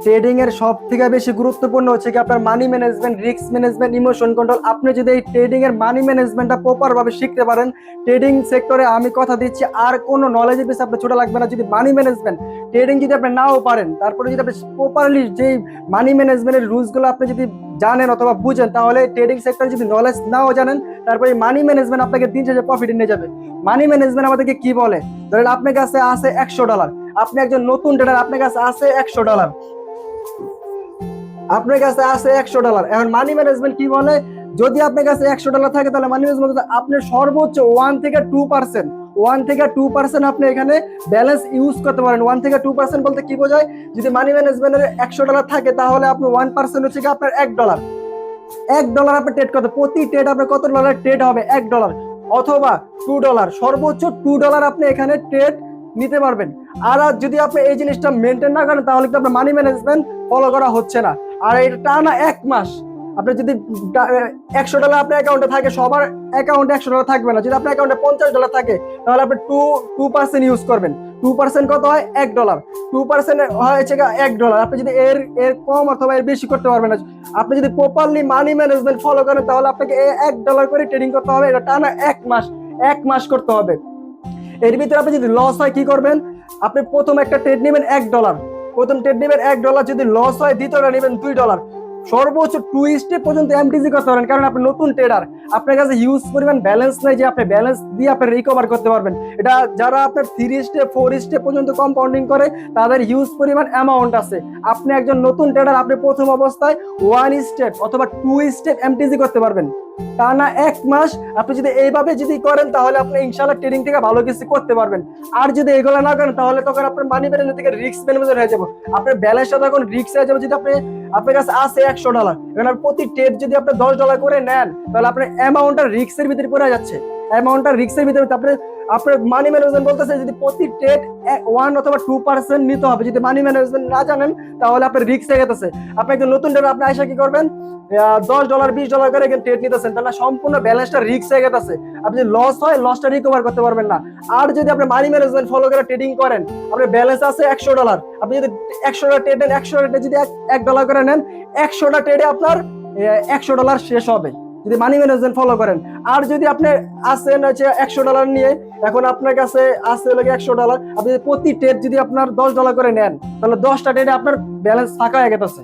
Trading এর সব থেকে বেশি গুরুত্বপূর্ণ হচ্ছে কি আপনার money management, risk management, emotion control. আপনি যদি এই ট্রেডিং এর মানি ম্যানেজমেন্টটা প্রপার ভাবে শিখতে পারেন, ট্রেডিং সেক্টরে আমি কথা দিচ্ছি আর কোনো নলেজের বেশি আপনার ছোটা লাগবে না। যদি মানি ম্যানেজমেন্ট ট্রেডিং যদি আপনি নাও পারেন, তারপরে যদি আপনি প্রপারলি যে মানি ম্যানেজমেন্টের রুলস গুলো আপনি যদি জানেন অথবা বুঝেন, তাহলে ট্রেডিং সেক্টরে যদি নলেজ নাও জানেন, তারপরে মানি ম্যানেজমেন্ট আপনাকে দিন শেষে প্রফিট নিয়ে যাবে। মানি ম্যানেজমেন্ট আমাদেরকে কি বলে? ধরেন আপনার কাছে আছে $100, আপনি একজন নতুন ট্রেডার, আপনার কাছে আছে $100, আপনার কাছে আছে $100। এখন মানি ম্যানেজমেন্ট কি বলে? যদি আপনার কাছে $100 থাকে, তাহলে মানি ম্যানেজমেন্ট আপনি সর্বোচ্চ 1 থেকে 2% আপনি এখানে ব্যালেন্স ইউজ করতে পারেন। 1 থেকে 2% বলতে কি বোঝায়? যদি মানি ম্যানেজমেন্টের $100 থাকে, তাহলে আপনি 1% হচ্ছে কি আপনার $1। $1 আপনি ট্রেড করতে, প্রতি ট্রেড আপনার কত ডলার ট্রেড হবে? $1 অথবা $2, সর্বোচ্চ $2 আপনি এখানে ট্রেড নিতে পারবেন। আর যদি আপনি এই জিনিসটা মেনটেন না করেন, তাহলে কিন্তু আপনার মানি ম্যানেজমেন্ট ফলো করা হচ্ছে না। আর এটা টানা 1 মাস আপনি যদি $100 আপনার অ্যাকাউন্টে থাকে, সবার অ্যাকাউন্টে $100 থাকবে না। যদি আপনার অ্যাকাউন্টে $50 থাকে, তাহলে আপনি 2% ইউজ করবেন। 2% কত হয়? $1। 2% হয়েছে $1। আপনি যদি এর এর কম অথবা এর বেশি করতে পারবেন না। আপনি যদি প্রপারলি মানি ম্যানেজমেন্ট ফলো করেন, তাহলে আপনাকে $1 করে ট্রেডিং করতে হবে। এটা টানা 1 মাস করতে হবে। এর ভিতরে আপনি যদি লস হয় কি করবেন? আপনি প্রথম একটা ট্রেড নেবেন $1, প্রথম ট্রেড নেবেন $1, যদি লস হয় দ্বিতীয়টা নেবেন $2। সর্বোচ্চ 2 স্টেপ পর্যন্ত এমটিজি করতে পারেন, কারণ আপনি নতুন ট্রেডার, আপনার কাছে হিউজ পরিমাণ ব্যালেন্স নাই যে আপনি ব্যালেন্স দিয়ে আপনি রিকভার করতে পারবেন। এটা যারা আপনার 3 স্টেপ 4 স্টেপ পর্যন্ত কম্পাউন্ডিং করে, তাদের হিউজ পরিমাণ অ্যামাউন্ট আছে। আপনি একজন নতুন ট্রেডার, আপনি প্রথম অবস্থায় 1 স্টেপ অথবা 2 স্টেপ এমটিজি করতে পারবেন টানা 1 মাস। আপনি যদি এইভাবে যদি করেন, তাহলে আপনি ইনশাআল্লাহ ট্রেডিং থেকে ভালো কিছু করতে পারবেন। আর যদি এগুলো না করেন, তাহলে তখন আপনার মানি ম্যানেজমেন্ট থেকে রিস্ক ম্যানেজমেন্ট হয়ে যাবে। আপনার ব্যালেন্সটা তখন রিস্ক হয়ে যাবে। যদি আপনার কাছে আছে $100, এখন প্রতি ট্রেড যদি আপনি $10 করে নেন, তাহলে আপনার অ্যামাউন্টটা রিস্কের ভিতরে পড়ে যাচ্ছে। অ্যামাউন্টটা রিস্কের ভিতরে আপনার মানি ম্যানেজমেন্ট বলতেছে যদি প্রতি ট্রেড 1 অথবা 2% নিতে হবে। যদি মানি ম্যানেজমেন্ট না জানেন, তাহলে আপনার রিস্ক হয়ে গেছে। আপনি একজন নতুন ট্রেডার, আপনি আইসা কি করবেন? $10 $20 করে ট্রেড নিতেছেন, তাহলে সম্পূর্ণ ব্যালেন্সটা রিস্ক হয়ে গেছে। আপনি যদি লস হয়, লসটা রিকভার করতে পারবেন না। আর যদি আপনি মানি ম্যানেজমেন্ট ফলো করে ট্রেডিং করেন, আপনার ব্যালেন্স আছে $100, আপনি যদি $100 ট্রেড নেন, $100 যদি $1 করে নেন, 100টা ট্রেডে আপনার $100 শেষ হবে যদি মানি ম্যানেজমেন্ট ফলো করেন। আর যদি আপনি আসেন হচ্ছে $100 নিয়ে, এখন আপনার কাছে আছে $100, আপনি প্রতি ট্রেড যদি আপনার $10 করে নেন, তাহলে 10টা ট্রেডে আপনার ব্যালেন্স ফাঁকা হয়ে গেছে।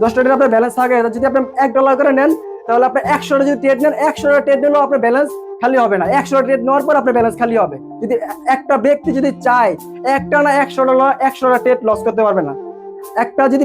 10টা ট্রেড আপনার ব্যালেন্স থাকে। যদি আপনি $1 করে নেন, তাহলে আপনি 100টা যদি ট্রেড নেন, 100টা ট্রেড নিলেও আপনার ব্যালেন্স খালি হবে না। 100টা ট্রেড নেওয়ার পর আপনার ব্যালেন্স খালি হবে। যদি একটা ব্যক্তি যদি চায় একটা না $100 100টা ট্রেড লস করতে পারবে না। একটা যদি